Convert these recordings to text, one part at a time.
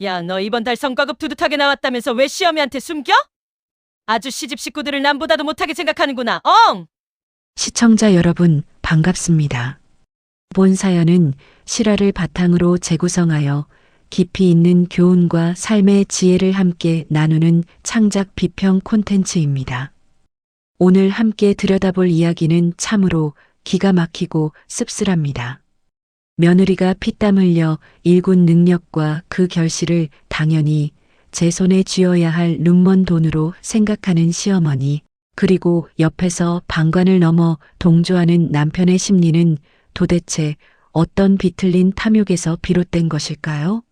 야, 너 이번 달 성과급 뚜렷하게 나왔다면서 왜 시어미한테 숨겨? 아주 시집 식구들을 남보다도 못하게 생각하는구나. 엉! 시청자 여러분, 반갑습니다. 본 사연은 실화를 바탕으로 재구성하여 깊이 있는 교훈과 삶의 지혜를 함께 나누는 창작 비평 콘텐츠입니다. 오늘 함께 들여다볼 이야기는 참으로 기가 막히고 씁쓸합니다. 며느리가 피땀 흘려 일군 능력과 그 결실을 당연히 제 손에 쥐어야 할 눈먼 돈으로 생각하는 시어머니, 그리고 옆에서 방관을 넘어 동조하는 남편의 심리는 도대체 어떤 비틀린 탐욕에서 비롯된 것일까요?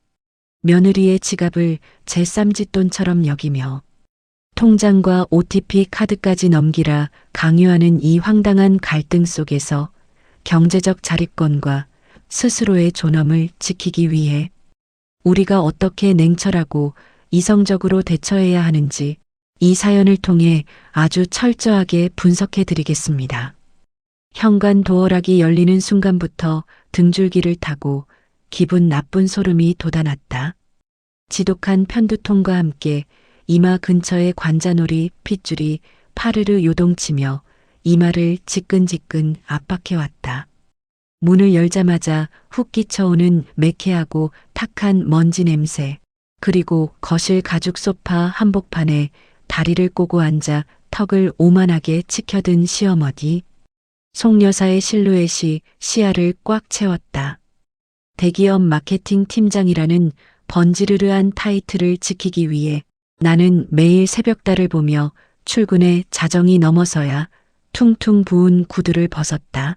며느리의 지갑을 제 쌈짓돈처럼 여기며 통장과 OTP 카드까지 넘기라 강요하는 이 황당한 갈등 속에서 경제적 자립권과 스스로의 존엄을 지키기 위해 우리가 어떻게 냉철하고 이성적으로 대처해야 하는지 이 사연을 통해 아주 철저하게 분석해 드리겠습니다. 현관 도어락이 열리는 순간부터 등줄기를 타고 기분 나쁜 소름이 돋아났다. 지독한 편두통과 함께 이마 근처의 관자놀이 핏줄이 파르르 요동치며 이마를 지끈지끈 압박해왔다. 문을 열자마자 훅 끼쳐오는 매캐하고 탁한 먼지 냄새, 그리고 거실 가죽 소파 한복판에 다리를 꼬고 앉아 턱을 오만하게 치켜든 시어머니. 송여사의 실루엣이 시야를 꽉 채웠다. 대기업 마케팅 팀장이라는 번지르르한 타이틀을 지키기 위해 나는 매일 새벽달을 보며 출근에 자정이 넘어서야 퉁퉁 부은 구두를 벗었다.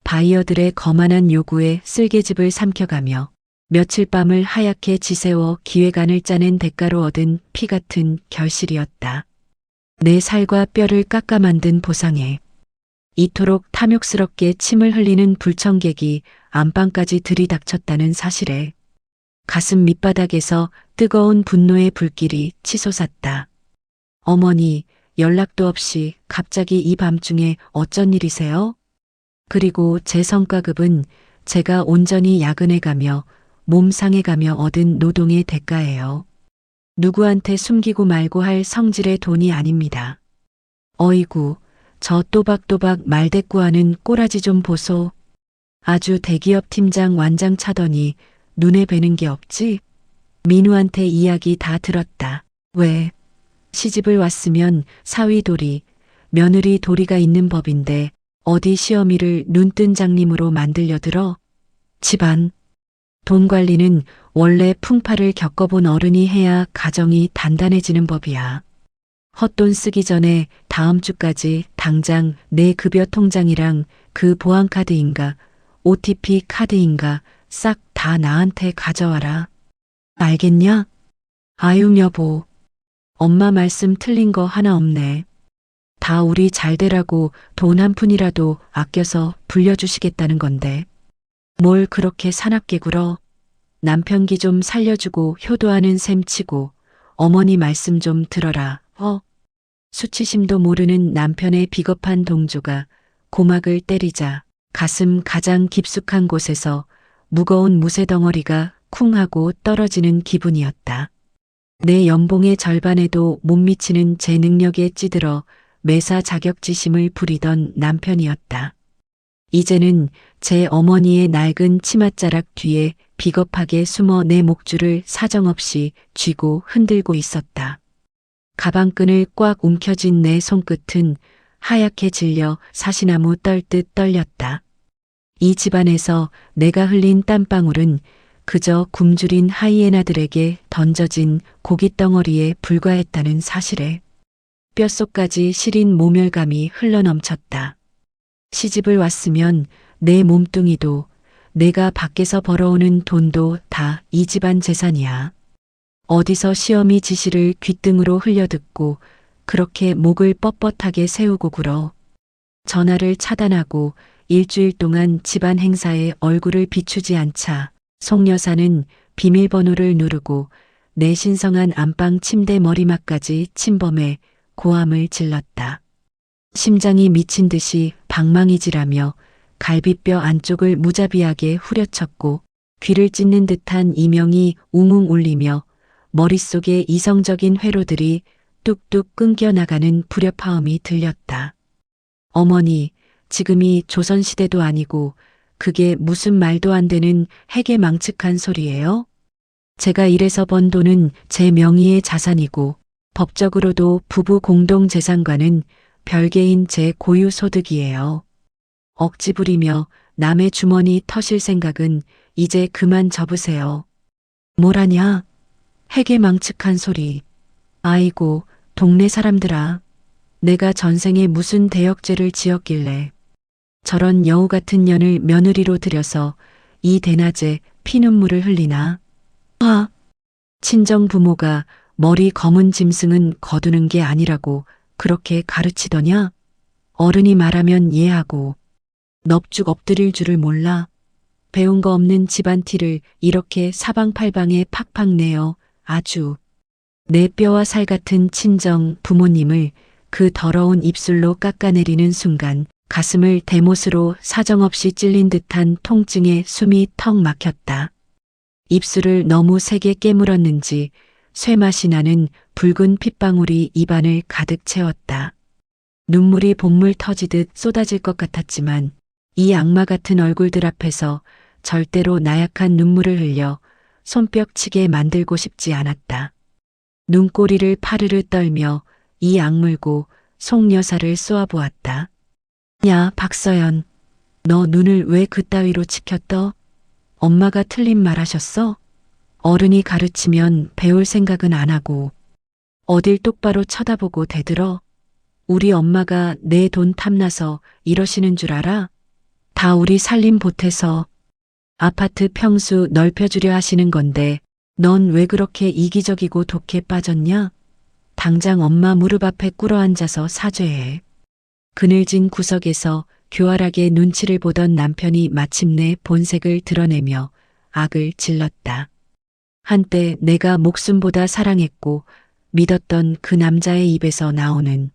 바이어들의 거만한 요구에 쓸개즙을 삼켜가며 며칠 밤을 하얗게 지새워 기획안을 짜낸 대가로 얻은 피 같은 결실이었다. 내 살과 뼈를 깎아 만든 보상에 이토록 탐욕스럽게 침을 흘리는 불청객이 안방까지 들이닥쳤다는 사실에 가슴 밑바닥에서 뜨거운 분노의 불길이 치솟았다. 어머니, 연락도 없이 갑자기 이 밤중에 어쩐 일이세요? 그리고 제 성과급은 제가 온전히 야근해가며 몸 상해가며 얻은 노동의 대가예요. 누구한테 숨기고 말고 할 성질의 돈이 아닙니다. 어이구, 저 또박또박 말대꾸하는 꼬라지 좀 보소. 아주 대기업 팀장 완장 차더니 눈에 뵈는 게 없지? 민우한테 이야기 다 들었다. 왜? 시집을 왔으면 사위도리, 며느리 도리가 있는 법인데 어디 시어미를 눈뜬 장님으로 만들려 들어? 집안, 돈 관리는 원래 풍파를 겪어본 어른이 해야 가정이 단단해지는 법이야. 헛돈 쓰기 전에 다음 주까지 당장 내 급여 통장이랑 그 보안카드인가 OTP 카드인가 싹 다 나한테 가져와라. 알겠냐? 아유 여보, 엄마 말씀 틀린 거 하나 없네. 다 우리 잘 되라고 돈 한 푼이라도 아껴서 불려주시겠다는 건데. 뭘 그렇게 사납게 굴어. 남편 기 좀 살려주고 효도하는 셈 치고 어머니 말씀 좀 들어라. 수치심도 모르는 남편의 비겁한 동조가 고막을 때리자 가슴 가장 깊숙한 곳에서 무거운 무쇠 덩어리가 쿵 하고 떨어지는 기분이었다. 내 연봉의 절반에도 못 미치는 제 능력에 찌들어 매사 자격지심을 부리던 남편이었다. 이제는 제 어머니의 낡은 치맛자락 뒤에 비겁하게 숨어 내 목줄을 사정없이 쥐고 흔들고 있었다. 가방끈을 꽉 움켜쥔 내 손끝은 하얗게 질려 사시나무 떨듯 떨렸다. 이 집안에서 내가 흘린 땀방울은 그저 굶주린 하이에나들에게 던져진 고깃덩어리에 불과했다는 사실에 뼛속까지 시린 모멸감이 흘러넘쳤다. 시집을 왔으면 내 몸뚱이도 내가 밖에서 벌어오는 돈도 다 이 집안 재산이야. 어디서 시어미 지시를 귓등으로 흘려듣고 그렇게 목을 뻣뻣하게 세우고 굴어. 전화를 차단하고 일주일 동안 집안 행사에 얼굴을 비추지 않자 송여사는 비밀번호를 누르고 내 신성한 안방 침대 머리맡까지 침범해 고함을 질렀다. 심장이 미친 듯이 방망이질하며 갈비뼈 안쪽을 무자비하게 후려쳤고 귀를 찢는 듯한 이명이 웅웅 울리며 머릿속에 이성적인 회로들이 뚝뚝 끊겨나가는 불협화음이 들렸다. 어머니, 지금이 조선시대도 아니고 그게 무슨 말도 안 되는 해괴망측한 소리예요? 제가 일해서 번 돈은 제 명의의 자산이고 법적으로도 부부 공동 재산과는 별개인 제 고유 소득이에요. 억지 부리며 남의 주머니 터실 생각은 이제 그만 접으세요. 뭐라냐? 해괴망측한 소리. 아이고, 동네 사람들아. 내가 전생에 무슨 대역죄를 지었길래 저런 여우 같은 년을 며느리로 들여서 이 대낮에 피눈물을 흘리나? 아, 친정 부모가 머리 검은 짐승은 거두는 게 아니라고 그렇게 가르치더냐? 어른이 말하면 이해하고 넙죽 엎드릴 줄을 몰라. 배운 거 없는 집안 티를 이렇게 사방팔방에 팍팍 내어 아주 내 뼈와 살 같은 친정 부모님을 그 더러운 입술로 깎아내리는 순간 가슴을 대못으로 사정없이 찔린 듯한 통증에 숨이 턱 막혔다. 입술을 너무 세게 깨물었는지 쇠맛이 나는 붉은 핏방울이 입안을 가득 채웠다. 눈물이 봇물 터지듯 쏟아질 것 같았지만 이 악마 같은 얼굴들 앞에서 절대로 나약한 눈물을 흘려 손뼉치게 만들고 싶지 않았다. 눈꼬리를 파르르 떨며 이 악물고 속여사를 쏘아보았다. 야, 박서연, 너 눈을 왜 그따위로 치켰어? 엄마가 틀린 말 하셨어? 어른이 가르치면 배울 생각은 안 하고 어딜 똑바로 쳐다보고 대들어? 우리 엄마가 내 돈 탐나서 이러시는 줄 알아? 다 우리 살림 보태서 아파트 평수 넓혀주려 하시는 건데 넌 왜 그렇게 이기적이고 독해 빠졌냐? 당장 엄마 무릎 앞에 꿇어앉아서 사죄해. 그늘진 구석에서 교활하게 눈치를 보던 남편이 마침내 본색을 드러내며 악을 질렀다. 한때 내가 목숨보다 사랑했고 믿었던 그 남자의 입에서 나오는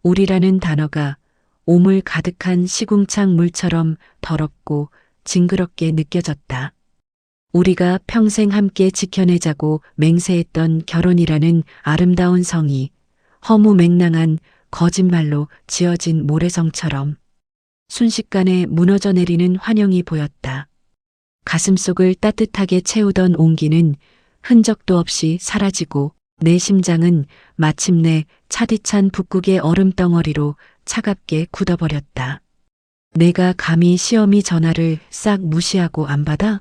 우리라는 단어가 오물 가득한 시궁창 물처럼 더럽고 징그럽게 느껴졌다. 우리가 평생 함께 지켜내자고 맹세했던 결혼이라는 아름다운 성이 허무맹랑한 거짓말로 지어진 모래성처럼 순식간에 무너져 내리는 환영이 보였다. 가슴속을 따뜻하게 채우던 온기는 흔적도 없이 사라지고 내 심장은 마침내 차디찬 북극의 얼음덩어리로 차갑게 굳어버렸다. 내가 감히 시어미 전화를 싹 무시하고 안 받아?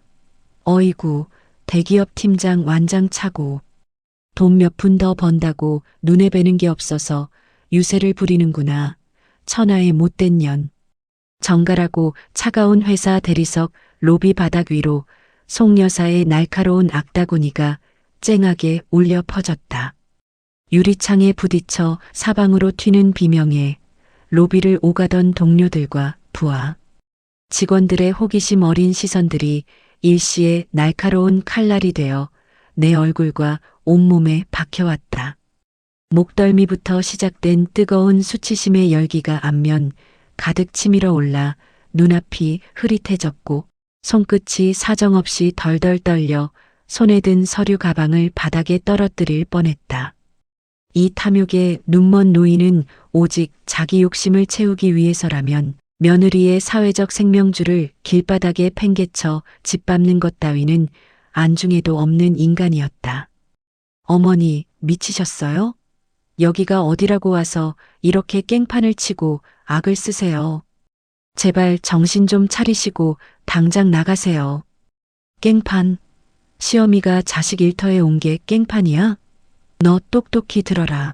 어이구, 대기업 팀장 완장차고 돈 몇 푼 더 번다고 눈에 뵈는 게 없어서 유세를 부리는구나. 천하의 못된 년. 정갈하고 차가운 회사 대리석 로비 바닥 위로 속여사의 날카로운 악다구니가 쨍하게 울려 퍼졌다. 유리창에 부딪혀 사방으로 튀는 비명에 로비를 오가던 동료들과 부하, 직원들의 호기심 어린 시선들이 일시에 날카로운 칼날이 되어 내 얼굴과 온몸에 박혀왔다. 목덜미부터 시작된 뜨거운 수치심의 열기가 안면 가득 치밀어 올라 눈앞이 흐릿해졌고 손끝이 사정없이 덜덜 떨려 손에 든 서류 가방을 바닥에 떨어뜨릴 뻔했다. 이 탐욕의 눈먼 노인은 오직 자기 욕심을 채우기 위해서라면 며느리의 사회적 생명줄을 길바닥에 팽개쳐 짓밟는 것 따위는 안중에도 없는 인간이었다. 어머니, 미치셨어요? 여기가 어디라고 와서 이렇게 깽판을 치고 악을 쓰세요. 제발 정신 좀 차리시고 당장 나가세요. 깽판. 시어미가 자식 일터에 온 게 깽판이야? 너 똑똑히 들어라.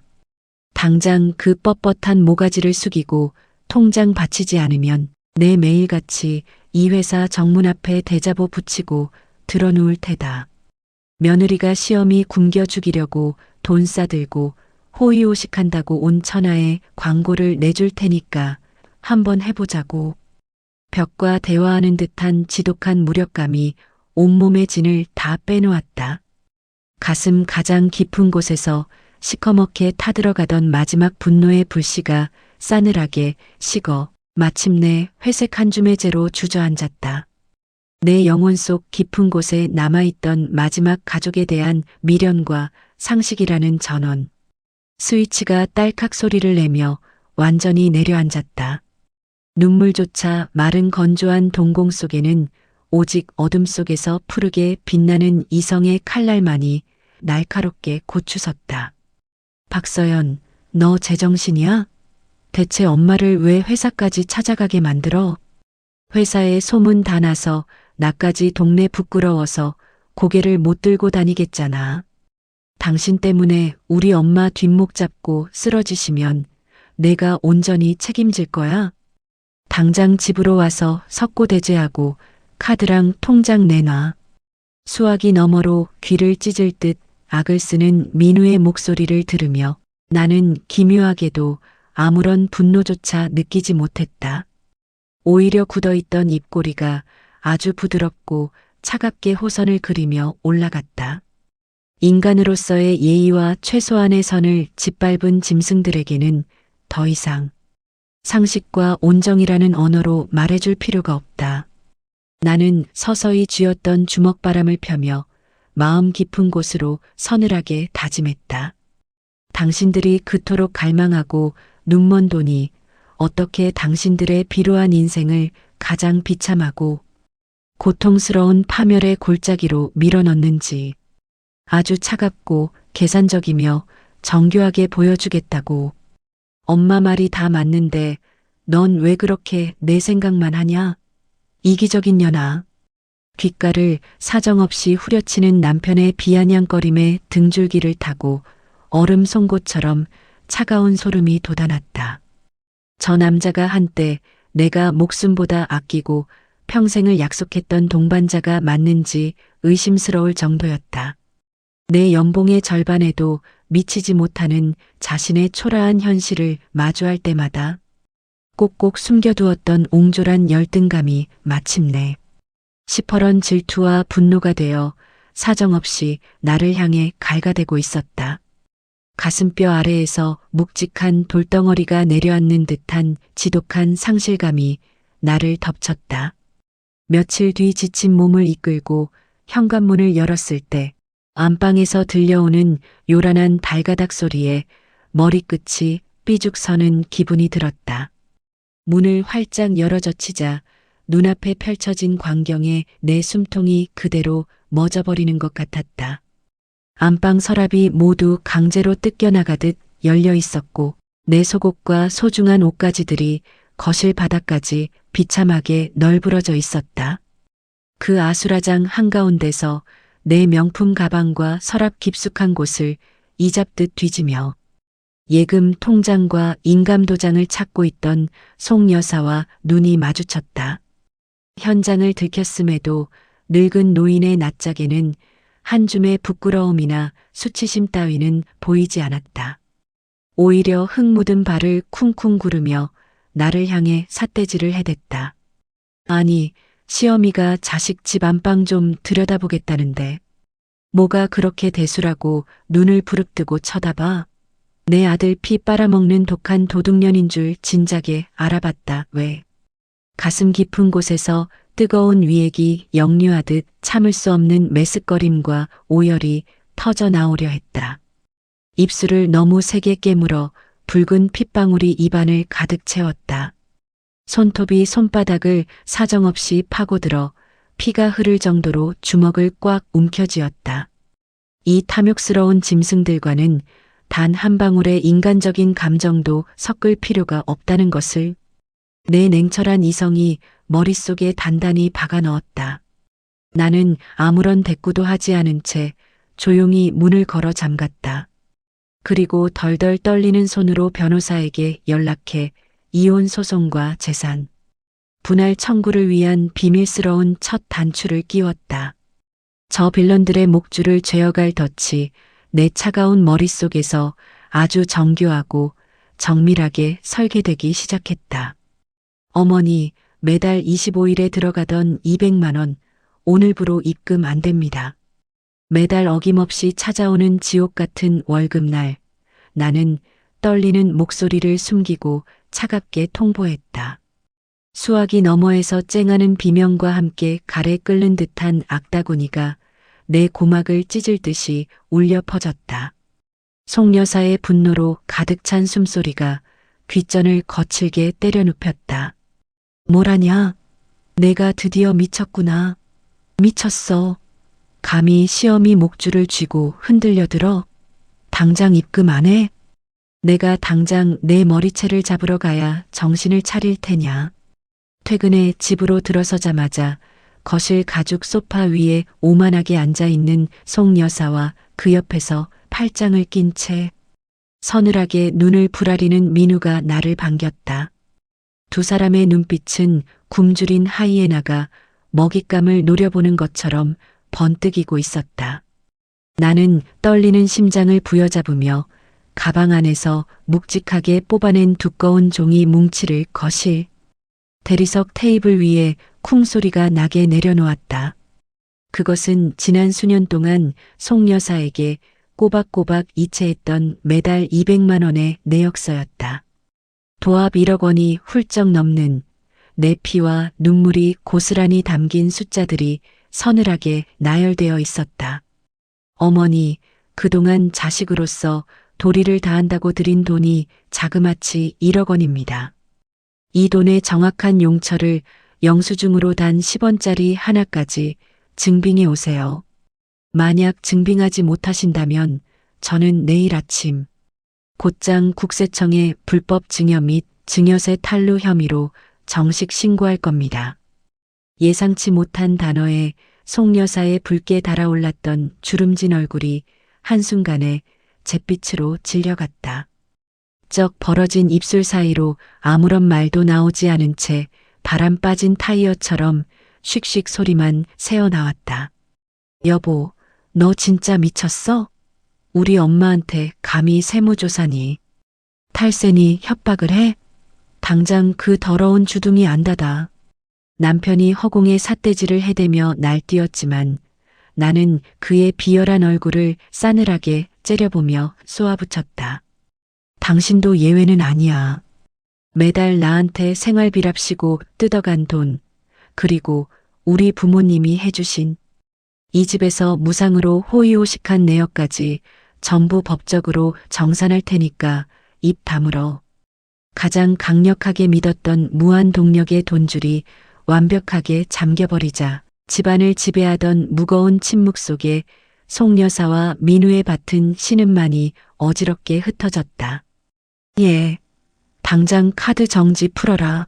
당장 그 뻣뻣한 모가지를 숙이고 통장 바치지 않으면 내 매일같이 이 회사 정문 앞에 대자보 붙이고 드러누울 테다. 며느리가 시어미 굶겨 죽이려고 돈 싸들고 호의호식한다고 온 천하에 광고를 내줄 테니까 한번 해보자고. 벽과 대화하는 듯한 지독한 무력감이 온몸의 진을 다 빼놓았다. 가슴 가장 깊은 곳에서 시커멓게 타들어가던 마지막 분노의 불씨가 싸늘하게 식어 마침내 회색 한 줌의 재로 주저앉았다. 내 영혼 속 깊은 곳에 남아있던 마지막 가족에 대한 미련과 상식이라는 전원. 스위치가 딸깍 소리를 내며 완전히 내려앉았다. 눈물조차 마른 건조한 동공 속에는 오직 어둠 속에서 푸르게 빛나는 이성의 칼날만이 날카롭게 고추섰다. 박서연, 너 제정신이야? 대체 엄마를 왜 회사까지 찾아가게 만들어? 회사에 소문 다 나서 나까지 동네 부끄러워서 고개를 못 들고 다니겠잖아. 당신 때문에 우리 엄마 뒷목 잡고 쓰러지시면 내가 온전히 책임질 거야. 당장 집으로 와서 석고대죄하고 카드랑 통장 내놔. 수화기 너머로 귀를 찢을 듯 악을 쓰는 민우의 목소리를 들으며 나는 기묘하게도 아무런 분노조차 느끼지 못했다. 오히려 굳어있던 입꼬리가 아주 부드럽고 차갑게 호선을 그리며 올라갔다. 인간으로서의 예의와 최소한의 선을 짓밟은 짐승들에게는 더 이상 상식과 온정이라는 언어로 말해줄 필요가 없다. 나는 서서히 쥐었던 주먹바람을 펴며 마음 깊은 곳으로 서늘하게 다짐했다. 당신들이 그토록 갈망하고 눈먼 돈이 어떻게 당신들의 비루한 인생을 가장 비참하고 고통스러운 파멸의 골짜기로 밀어넣는지 아주 차갑고 계산적이며 정교하게 보여주겠다고. 엄마 말이 다 맞는데 넌 왜 그렇게 내 생각만 하냐? 이기적인 년아. 귓가를 사정없이 후려치는 남편의 비아냥거림에 등줄기를 타고 얼음 송곳처럼 차가운 소름이 돋아났다. 저 남자가 한때 내가 목숨보다 아끼고 평생을 약속했던 동반자가 맞는지 의심스러울 정도였다. 내 연봉의 절반에도 미치지 못하는 자신의 초라한 현실을 마주할 때마다 꼭꼭 숨겨두었던 옹졸한 열등감이 마침내 시퍼런 질투와 분노가 되어 사정없이 나를 향해 갈가대고 있었다. 가슴뼈 아래에서 묵직한 돌덩어리가 내려앉는 듯한 지독한 상실감이 나를 덮쳤다. 며칠 뒤 지친 몸을 이끌고 현관문을 열었을 때 안방에서 들려오는 요란한 발가락 소리에 머리끝이 삐죽 서는 기분이 들었다. 문을 활짝 열어젖히자 눈앞에 펼쳐진 광경에 내 숨통이 그대로 멎어버리는 것 같았다. 안방 서랍이 모두 강제로 뜯겨나가듯 열려 있었고 내 속옷과 소중한 옷가지들이 거실 바닥까지 비참하게 널브러져 있었다. 그 아수라장 한가운데서 내 명품 가방과 서랍 깊숙한 곳을 이잡듯 뒤지며 예금 통장과 인감도장을 찾고 있던 송 여사와 눈이 마주쳤다. 현장을 들켰음에도 늙은 노인의 낯짝에는 한 줌의 부끄러움이나 수치심 따위는 보이지 않았다. 오히려 흙 묻은 발을 쿵쿵 구르며 나를 향해 삿대질을 해댔다. 아니, 시어미가 자식 집 안방 좀 들여다보겠다는데 뭐가 그렇게 대수라고 눈을 부릅뜨고 쳐다봐? 내 아들 피 빨아먹는 독한 도둑년인 줄 진작에 알아봤다. 왜? 가슴 깊은 곳에서 뜨거운 위액이 역류하듯 참을 수 없는 메스꺼림과 오열이 터져 나오려 했다. 입술을 너무 세게 깨물어 붉은 핏방울이 입안을 가득 채웠다. 손톱이 손바닥을 사정없이 파고들어 피가 흐를 정도로 주먹을 꽉 움켜쥐었다. 이 탐욕스러운 짐승들과는 단 한 방울의 인간적인 감정도 섞을 필요가 없다는 것을 내 냉철한 이성이 머릿속에 단단히 박아 넣었다. 나는 아무런 대꾸도 하지 않은 채 조용히 문을 걸어 잠갔다. 그리고 덜덜 떨리는 손으로 변호사에게 연락해 이혼 소송과 재산, 분할 청구를 위한 비밀스러운 첫 단추를 끼웠다. 저 빌런들의 목줄을 죄어갈 덫이 내 차가운 머릿속에서 아주 정교하고 정밀하게 설계되기 시작했다. 어머니, 매달 25일에 들어가던 200만 원, 오늘부로 입금 안 됩니다. 매달 어김없이 찾아오는 지옥 같은 월급날, 나는 떨리는 목소리를 숨기고 차갑게 통보했다. 수화기 너머에서 쨍하는 비명과 함께 가래 끓는 듯한 악다구니가 내 고막을 찢을 듯이 울려 퍼졌다. 송여사의 분노로 가득 찬 숨소리가 귓전을 거칠게 때려 눕혔다. 뭐라냐? 내가 드디어 미쳤구나. 미쳤어. 감히 시어미 목줄을 쥐고 흔들려 들어. 당장 입금 안 해? 내가 당장 내 머리채를 잡으러 가야 정신을 차릴 테냐. 퇴근해 집으로 들어서자마자 거실 가죽 소파 위에 오만하게 앉아있는 송 여사와 그 옆에서 팔짱을 낀 채 서늘하게 눈을 부라리는 민우가 나를 반겼다. 두 사람의 눈빛은 굶주린 하이에나가 먹잇감을 노려보는 것처럼 번뜩이고 있었다. 나는 떨리는 심장을 부여잡으며 가방 안에서 묵직하게 뽑아낸 두꺼운 종이 뭉치를 거실 대리석 테이블 위에 쿵 소리가 나게 내려놓았다. 그것은 지난 수년 동안 송 여사에게 꼬박꼬박 이체했던 매달 200만 원의 내역서였다. 도합 1억 원이 훌쩍 넘는 내 피와 눈물이 고스란히 담긴 숫자들이 서늘하게 나열되어 있었다. 어머니, 그동안 자식으로서 도리를 다한다고 드린 돈이 자그마치 1억 원입니다. 이 돈의 정확한 용처를 영수증으로 단 10원짜리 하나까지 증빙해 오세요. 만약 증빙하지 못하신다면 저는 내일 아침 곧장 국세청에 불법 증여 및 증여세 탈루 혐의로 정식 신고할 겁니다. 예상치 못한 단어에 송 여사의 붉게 달아올랐던 주름진 얼굴이 한순간에 잿빛으로 질려갔다. 쩍 벌어진 입술 사이로 아무런 말도 나오지 않은 채 바람 빠진 타이어처럼 슉슉 소리만 새어나왔다. 여보, 너 진짜 미쳤어? 우리 엄마한테 감히 세무조사니. 탈세니 협박을 해? 당장 그 더러운 주둥이 안 닫아. 남편이 허공에 삿대질을 해대며 날뛰었지만 나는 그의 비열한 얼굴을 싸늘하게 째려보며 쏘아붙였다. 당신도 예외는 아니야. 매달 나한테 생활비랍시고 뜯어간 돈, 그리고 우리 부모님이 해주신 이 집에서 무상으로 호의호식한 내역까지 전부 법적으로 정산할 테니까 입 다물어. 가장 강력하게 믿었던 무한 동력의 돈줄이 완벽하게 잠겨버리자 집안을 지배하던 무거운 침묵 속에 송 여사와 민우의 밭은 신음만이 어지럽게 흩어졌다. 예, 당장 카드 정지 풀어라.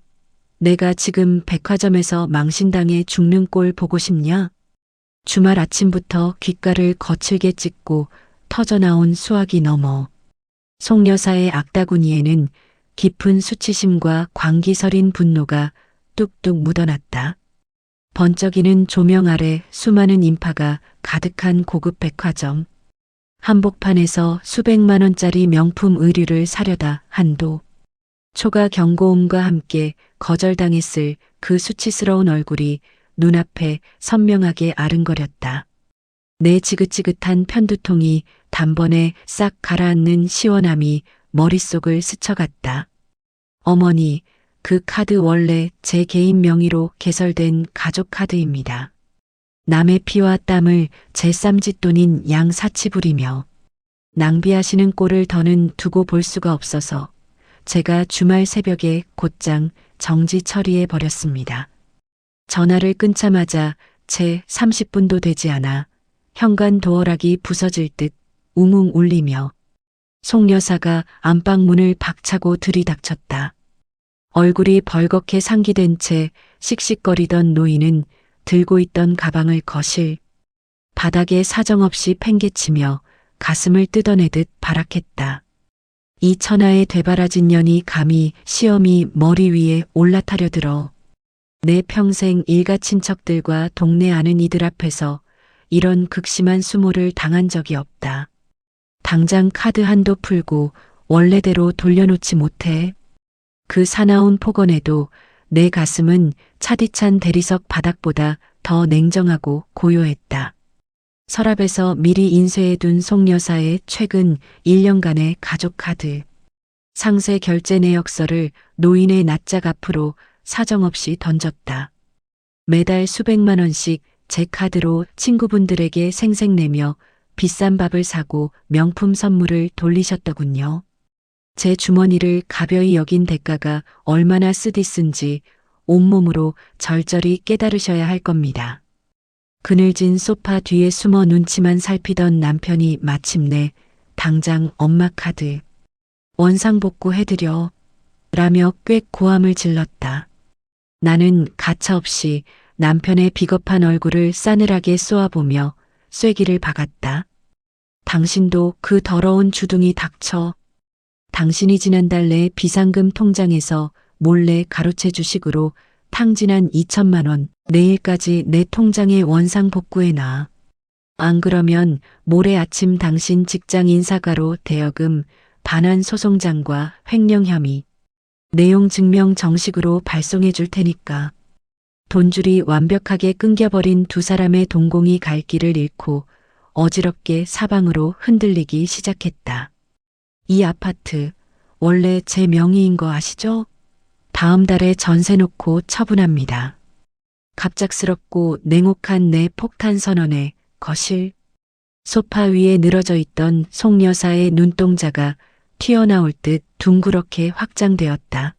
내가 지금 백화점에서 망신당해 죽는 꼴 보고 싶냐? 주말 아침부터 귓가를 거칠게 찢고 터져나온 수화기 너머 송 여사의 악다구니에는 깊은 수치심과 광기서린 분노가 뚝뚝 묻어났다. 번쩍이는 조명 아래 수많은 인파가 가득한 고급 백화점. 한복판에서 수백만 원짜리 명품 의류를 사려다 한도. 초가 경고음과 함께 거절당했을 그 수치스러운 얼굴이 눈앞에 선명하게 아른거렸다. 내 지긋지긋한 편두통이 단번에 싹 가라앉는 시원함이 머릿속을 스쳐갔다. 어머니, 그 카드 원래 제 개인 명의로 개설된 가족 카드입니다. 남의 피와 땀을 제 쌈짓돈인 양사치 부리며 낭비하시는 꼴을 더는 두고 볼 수가 없어서 제가 주말 새벽에 곧장 정지 처리해 버렸습니다. 전화를 끊자마자 채 30분도 되지 않아 현관 도어락이 부서질 듯 웅웅 울리며 송 여사가 안방문을 박차고 들이닥쳤다. 얼굴이 벌겋게 상기된 채 씩씩거리던 노인은 들고 있던 가방을 거실 바닥에 사정없이 팽개치며 가슴을 뜯어내듯 발악했다. 이 천하의 되바라진 년이 감히 시어미 머리 위에 올라타려 들어 내 평생 일가 친척들과 동네 아는 이들 앞에서 이런 극심한 수모를 당한 적이 없다. 당장 카드 한도 풀고 원래대로 돌려놓지 못해. 그 사나운 폭언에도 내 가슴은 차디찬 대리석 바닥보다 더 냉정하고 고요했다. 서랍에서 미리 인쇄해둔 송 여사의 최근 1년간의 가족 카드. 상세 결제 내역서를 노인의 낯짝 앞으로 사정없이 던졌다. 매달 수백만 원씩 제 카드로 친구분들에게 생색내며 비싼 밥을 사고 명품 선물을 돌리셨더군요. 제 주머니를 가벼이 여긴 대가가 얼마나 쓰디쓴지 온몸으로 절절히 깨달으셔야 할 겁니다. 그늘진 소파 뒤에 숨어 눈치만 살피던 남편이 마침내 당장 엄마 카드 원상복구 해드려 라며 꽤 고함을 질렀다. 나는 가차없이 남편의 비겁한 얼굴을 싸늘하게 쏘아보며 쐐기를 박았다. 당신도 그 더러운 주둥이 닥쳐. 당신이 지난달 내 비상금 통장에서 몰래 가로채 주식으로 탕진한 2천만 원 내일까지 내 통장에 원상 복구해놔. 안 그러면 모레 아침 당신 직장 인사가로 대여금 반환 소송장과 횡령 혐의 내용 증명 정식으로 발송해 줄 테니까. 돈줄이 완벽하게 끊겨버린 두 사람의 동공이 갈 길을 잃고 어지럽게 사방으로 흔들리기 시작했다. 이 아파트 원래 제 명의인 거 아시죠? 다음 달에 전세 놓고 처분합니다. 갑작스럽고 냉혹한 내 폭탄 선언에 거실 소파 위에 늘어져 있던 송 여사의 눈동자가 튀어나올 듯 둥그렇게 확장되었다.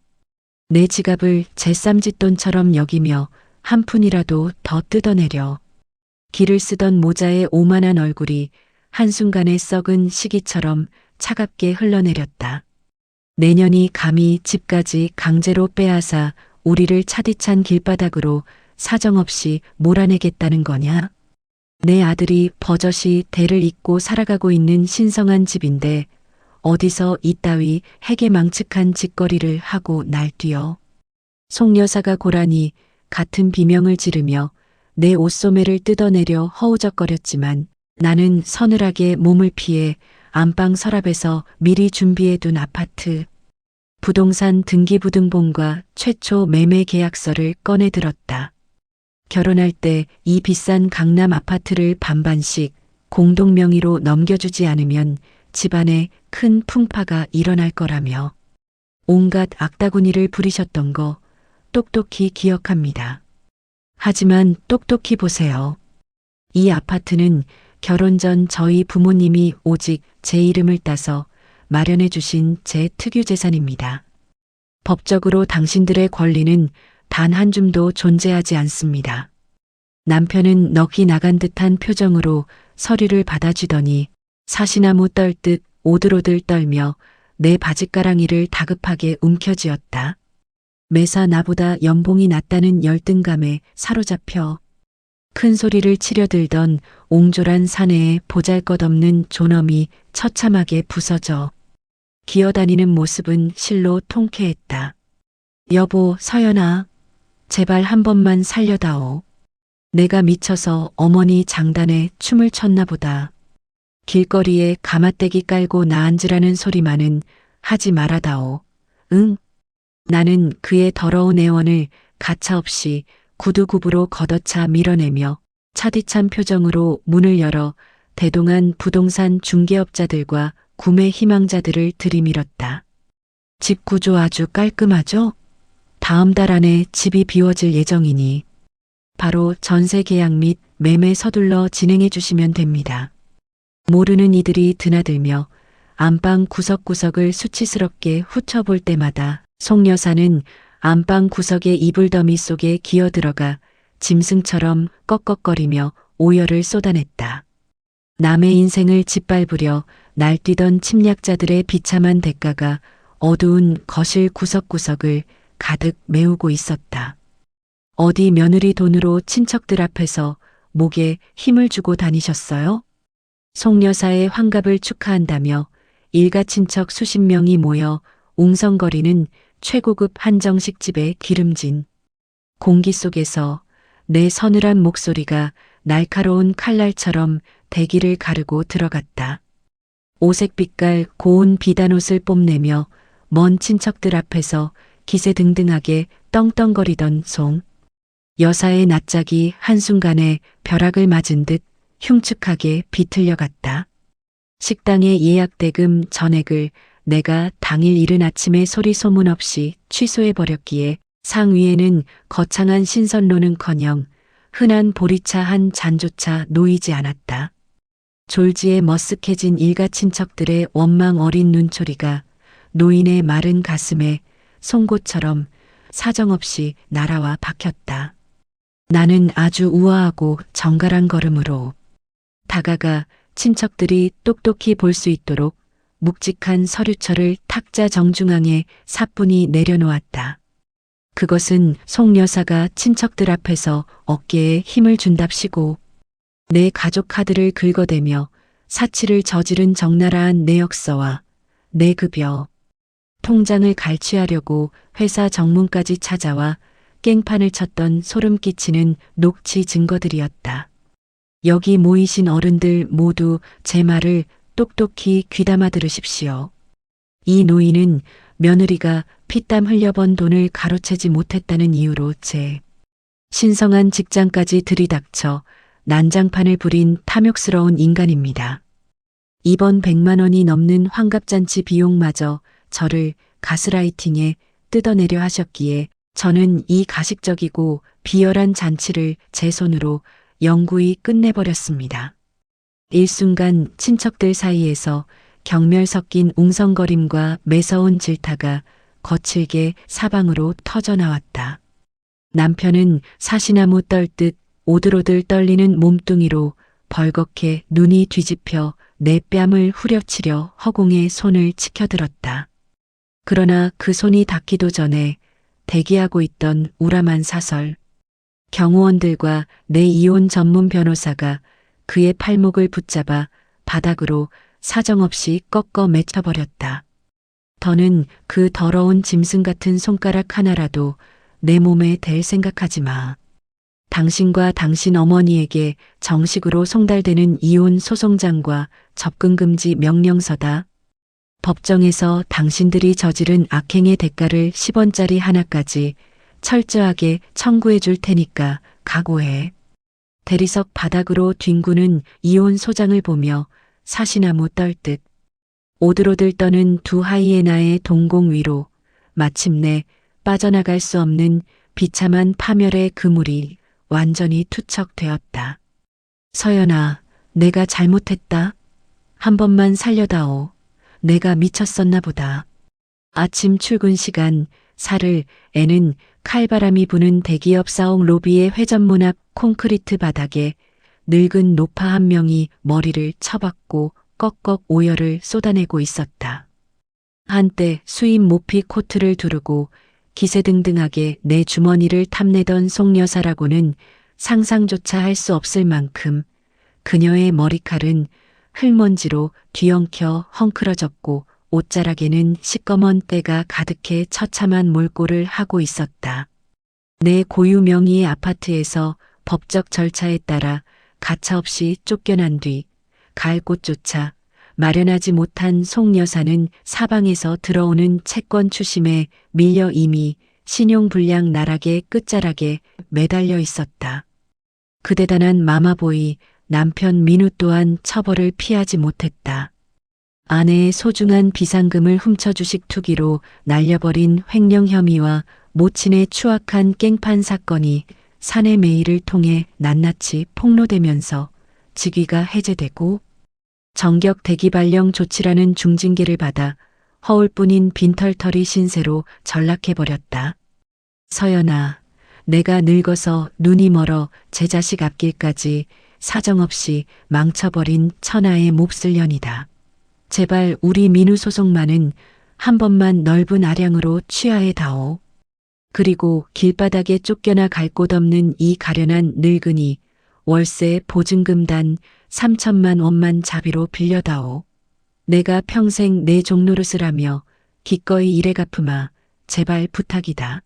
내 지갑을 제 쌈짓돈처럼 여기며 한 푼이라도 더 뜯어내려. 기를 쓰던 모자의 오만한 얼굴이 한순간에 썩은 시기처럼 차갑게 흘러내렸다. 내년이 감히 집까지 강제로 빼앗아 우리를 차디찬 길바닥으로 사정없이 몰아내겠다는 거냐? 내 아들이 버젓이 대를 잇고 살아가고 있는 신성한 집인데 어디서 이따위 해괴망측한 짓거리를 하고 날뛰어. 송 여사가 고라니 같은 비명을 지르며 내 옷소매를 뜯어내려 허우적거렸지만 나는 서늘하게 몸을 피해 안방 서랍에서 미리 준비해둔 아파트 부동산 등기부등본과 최초 매매 계약서를 꺼내 들었다. 결혼할 때 이 비싼 강남 아파트를 반반씩 공동 명의로 넘겨주지 않으면 집안에 큰 풍파가 일어날 거라며 온갖 악다구니를 부리셨던 거 똑똑히 기억합니다. 하지만 똑똑히 보세요. 이 아파트는 결혼 전 저희 부모님이 오직 제 이름을 따서 마련해 주신 제 특유 재산입니다. 법적으로 당신들의 권리는 단 한 줌도 존재하지 않습니다. 남편은 넋이 나간 듯한 표정으로 서류를 받아주더니 사시나무 떨듯 오들오들 떨며 내 바짓가랑이를 다급하게 움켜쥐었다. 매사 나보다 연봉이 낮다는 열등감에 사로잡혀 큰 소리를 치려들던 옹졸한 사내의 보잘것없는 존엄이 처참하게 부서져 기어다니는 모습은 실로 통쾌했다. 여보, 서연아, 제발 한 번만 살려다오. 내가 미쳐서 어머니 장단에 춤을 췄나 보다. 길거리에 가마떼기 깔고 나앉으라는 소리만은 하지 말아다오. 응? 나는 그의 더러운 애원을 가차없이 구두굽으로 걷어차 밀어내며 차디찬 표정으로 문을 열어 대동한 부동산 중개업자들과 구매 희망자들을 들이밀었다. 집 구조 아주 깔끔하죠? 다음 달 안에 집이 비워질 예정이니 바로 전세 계약 및 매매 서둘러 진행해 주시면 됩니다. 모르는 이들이 드나들며 안방 구석구석을 수치스럽게 훑어볼 때마다 송 여사는 안방 구석의 이불더미 속에 기어들어가 짐승처럼 꺽꺽거리며 오열을 쏟아냈다. 남의 인생을 짓밟으려 날뛰던 침략자들의 비참한 대가가 어두운 거실 구석구석을 가득 메우고 있었다. 어디 며느리 돈으로 친척들 앞에서 목에 힘을 주고 다니셨어요? 송 여사의 환갑을 축하한다며 일가 친척 수십 명이 모여 웅성거리는 최고급 한정식 집의 기름진 공기 속에서 내 서늘한 목소리가 날카로운 칼날처럼 대기를 가르고 들어갔다. 오색빛깔 고운 비단옷을 뽐내며 먼 친척들 앞에서 기세등등하게 떵떵거리던 송 여사의 낯짝이 한순간에 벼락을 맞은 듯 흉측하게 비틀려 갔다. 식당의 예약대금 전액을 내가 당일 이른 아침에 소리 소문 없이 취소해버렸기에 상 위에는 거창한 신선로는커녕 흔한 보리차 한 잔조차 놓이지 않았다. 졸지에 머쓱해진 일가 친척들의 원망 어린 눈초리가 노인의 마른 가슴에 송곳처럼 사정없이 날아와 박혔다. 나는 아주 우아하고 정갈한 걸음으로 다가가 친척들이 똑똑히 볼 수 있도록 묵직한 서류철을 탁자 정중앙에 사뿐히 내려놓았다. 그것은 송 여사가 친척들 앞에서 어깨에 힘을 준답시고 내 가족 카드를 긁어대며 사치를 저지른 적나라한 내역서와 내 급여, 통장을 갈취하려고 회사 정문까지 찾아와 깽판을 쳤던 소름 끼치는 녹취 증거들이었다. 여기 모이신 어른들 모두 제 말을 똑똑히 귀담아 들으십시오. 이 노인은 며느리가 피땀 흘려번 돈을 가로채지 못했다는 이유로 제 신성한 직장까지 들이닥쳐 난장판을 부린 탐욕스러운 인간입니다. 이번 100만 원이 넘는 환갑잔치 비용마저 저를 가스라이팅에 뜯어내려 하셨기에 저는 이 가식적이고 비열한 잔치를 제 손으로 영구히 끝내버렸습니다. 일순간 친척들 사이에서 경멸 섞인 웅성거림과 매서운 질타가 거칠게 사방으로 터져나왔다. 남편은 사시나무 떨듯 오들오들 떨리는 몸뚱이로 벌겋게 눈이 뒤집혀 내 뺨을 후려치려 허공에 손을 치켜들었다. 그러나 그 손이 닿기도 전에 대기하고 있던 우람한 사설, 경호원들과 내 이혼 전문 변호사가 그의 팔목을 붙잡아 바닥으로 사정없이 꺾어 맺혀버렸다. 더는 그 더러운 짐승 같은 손가락 하나라도 내 몸에 댈 생각하지 마. 당신과 당신 어머니에게 정식으로 송달되는 이혼 소송장과 접근금지 명령서다. 법정에서 당신들이 저지른 악행의 대가를 10원짜리 하나까지 철저하게 청구해 줄 테니까 각오해. 대리석 바닥으로 뒹구는 이혼 소장을 보며 사시나무 떨듯 오들오들 떠는 두 하이에나의 동공 위로 마침내 빠져나갈 수 없는 비참한 파멸의 그물이 완전히 투척되었다. 서연아, 내가 잘못했다. 한 번만 살려다오. 내가 미쳤었나 보다. 아침 출근 시간, 살을 애는 칼바람이 부는 대기업 사옥 로비의 회전문 앞 콘크리트 바닥에 늙은 노파 한 명이 머리를 쳐박고 꺽꺽 오열을 쏟아내고 있었다. 한때 수입 모피 코트를 두르고 기세등등하게 내 주머니를 탐내던 송 여사라고는 상상조차 할 수 없을 만큼 그녀의 머리칼은 흙먼지로 뒤엉켜 헝클어졌고 옷자락에는 시꺼먼 때가 가득해 처참한 몰골을 하고 있었다. 내 고유 명의의 아파트에서 법적 절차에 따라 가차없이 쫓겨난 뒤 가을꽃조차 마련하지 못한 송 여사는 사방에서 들어오는 채권 추심에 밀려 이미 신용불량 나락의 끝자락에 매달려 있었다. 그 대단한 마마보이 남편 민우 또한 처벌을 피하지 못했다. 아내의 소중한 비상금을 훔쳐 주식 투기로 날려버린 횡령 혐의와 모친의 추악한 깽판 사건이 사내 메일을 통해 낱낱이 폭로되면서 직위가 해제되고 정격 대기 발령 조치라는 중징계를 받아 허울뿐인 빈털터리 신세로 전락해버렸다. 서연아, 내가 늙어서 눈이 멀어 제 자식 앞길까지 사정없이 망쳐버린 천하의 몹쓸 년이다. 제발 우리 민우 소송만은 한 번만 넓은 아량으로 취하해 다오. 그리고 길바닥에 쫓겨나 갈 곳 없는 이 가련한 늙은이 월세 보증금 단 3천만 원만 자비로 빌려다오. 내가 평생 내 종노릇을 하며 기꺼이 일해 갚으마. 제발 부탁이다.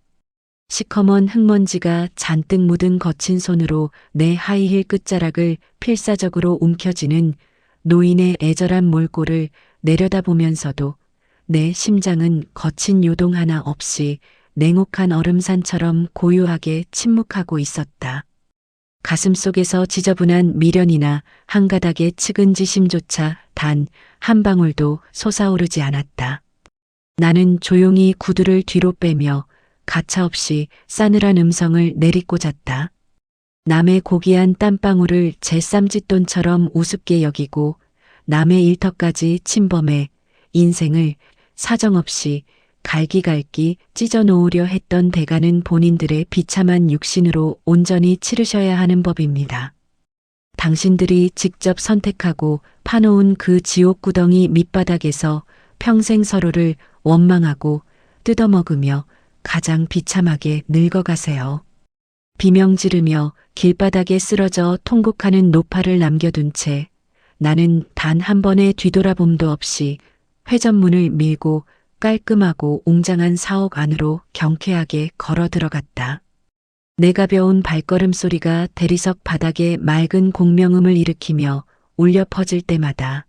시커먼 흙먼지가 잔뜩 묻은 거친 손으로 내 하이힐 끝자락을 필사적으로 움켜쥐는 노인의 애절한 몰골을 내려다보면서도 내 심장은 거친 요동 하나 없이 냉혹한 얼음산처럼 고요하게 침묵하고 있었다. 가슴속에서 지저분한 미련이나 한 가닥의 측은지심조차 단 한 방울도 솟아오르지 않았다. 나는 조용히 구두를 뒤로 빼며 가차없이 싸늘한 음성을 내리꽂았다. 남의 고귀한 땀방울을 제 쌈짓돈처럼 우습게 여기고 남의 일터까지 침범해 인생을 사정없이 갈기갈기 찢어놓으려 했던 대가는 본인들의 비참한 육신으로 온전히 치르셔야 하는 법입니다. 당신들이 직접 선택하고 파놓은 그 지옥구덩이 밑바닥에서 평생 서로를 원망하고 뜯어먹으며 가장 비참하게 늙어가세요. 비명 지르며 길바닥에 쓰러져 통곡하는 노파를 남겨둔 채 나는 단 한 번의 뒤돌아봄도 없이 회전문을 밀고 깔끔하고 웅장한 사옥 안으로 경쾌하게 걸어 들어갔다. 내 가벼운 발걸음 소리가 대리석 바닥에 맑은 공명음을 일으키며 울려 퍼질 때마다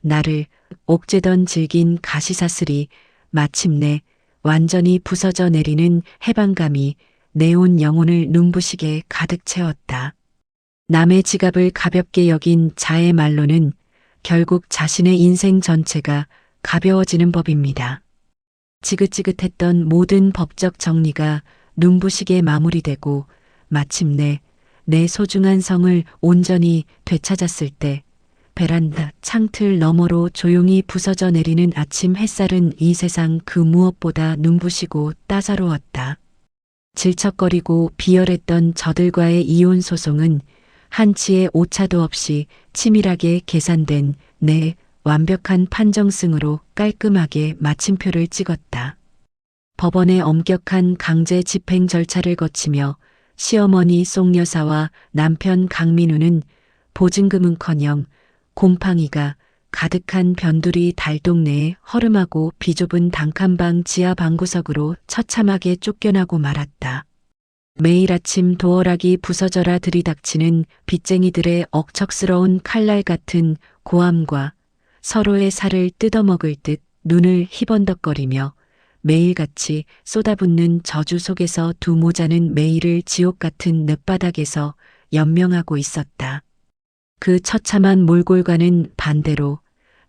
나를 옥죄던 질긴 가시사슬이 마침내 완전히 부서져 내리는 해방감이 내 온 영혼을 눈부시게 가득 채웠다. 남의 지갑을 가볍게 여긴 자의 말로는 결국 자신의 인생 전체가 가벼워지는 법입니다. 지긋지긋했던 모든 법적 정리가 눈부시게 마무리되고 마침내 내 소중한 성을 온전히 되찾았을 때 베란다 창틀 너머로 조용히 부서져 내리는 아침 햇살은 이 세상 그 무엇보다 눈부시고 따사로웠다. 질척거리고 비열했던 저들과의 이혼 소송은 한치의 오차도 없이 치밀하게 계산된 내 완벽한 판정승으로 깔끔하게 마침표를 찍었다. 법원의 엄격한 강제 집행 절차를 거치며 시어머니 송여사와 남편 강민우는 보증금은커녕 곰팡이가 가득한 변두리 달동네에 허름하고 비좁은 단칸방 지하 방구석으로 처참하게 쫓겨나고 말았다. 매일 아침 도어락이 부서져라 들이닥치는 빚쟁이들의 억척스러운 칼날 같은 고함과 서로의 살을 뜯어먹을 듯 눈을 희번덕거리며 매일같이 쏟아붓는 저주 속에서 두 모자는 매일을 지옥 같은 늦바닥에서 연명하고 있었다. 그 처참한 몰골과는 반대로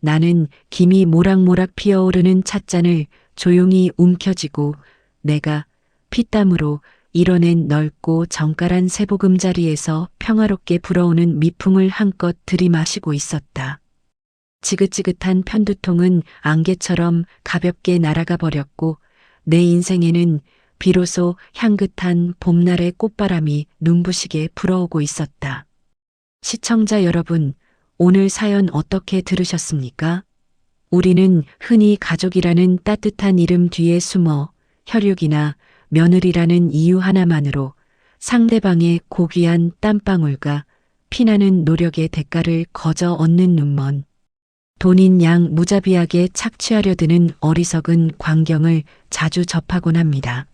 나는 김이 모락모락 피어오르는 찻잔을 조용히 움켜쥐고 내가 피땀으로 이뤄낸 넓고 정갈한 세보금자리에서 평화롭게 불어오는 미풍을 한껏 들이마시고 있었다. 지긋지긋한 편두통은 안개처럼 가볍게 날아가 버렸고 내 인생에는 비로소 향긋한 봄날의 꽃바람이 눈부시게 불어오고 있었다. 시청자 여러분, 오늘 사연 어떻게 들으셨습니까? 우리는 흔히 가족이라는 따뜻한 이름 뒤에 숨어 혈육이나 며느리라는 이유 하나만으로 상대방의 고귀한 땀방울과 피나는 노력의 대가를 거저 얻는 눈먼 돈인 양 무자비하게 착취하려 드는 어리석은 광경을 자주 접하곤 합니다.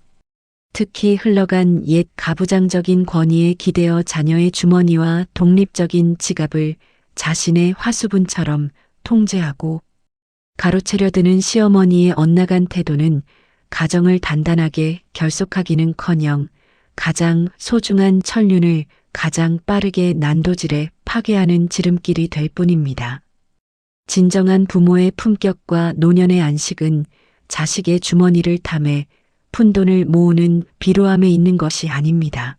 특히 흘러간 옛 가부장적인 권위에 기대어 자녀의 주머니와 독립적인 지갑을 자신의 화수분처럼 통제하고 가로채려 드는 시어머니의 엇나간 태도는 가정을 단단하게 결속하기는커녕 가장 소중한 천륜을 가장 빠르게 난도질에 파괴하는 지름길이 될 뿐입니다. 진정한 부모의 품격과 노년의 안식은 자식의 주머니를 탐해 푼돈을 모으는 비루함에 있는 것이 아닙니다.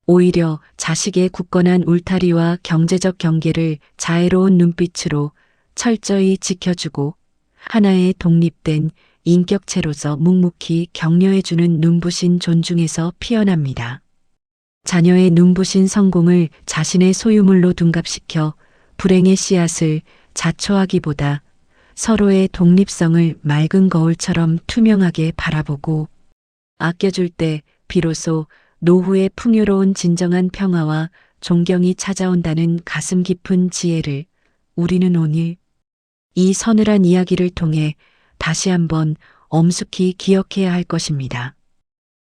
오히려 자식의 굳건한 울타리와 경제적 경계를 자애로운 눈빛으로 철저히 지켜주고 하나의 독립된 인격체로서 묵묵히 격려해주는 눈부신 존중에서 피어납니다. 자녀의 눈부신 성공을 자신의 소유물로 둔갑시켜 불행의 씨앗을 자초하기보다 서로의 독립성을 맑은 거울처럼 투명하게 바라보고 아껴줄 때 비로소 노후의 풍요로운 진정한 평화와 존경이 찾아온다는 가슴 깊은 지혜를 우리는 오늘 이 서늘한 이야기를 통해 다시 한번 엄숙히 기억해야 할 것입니다.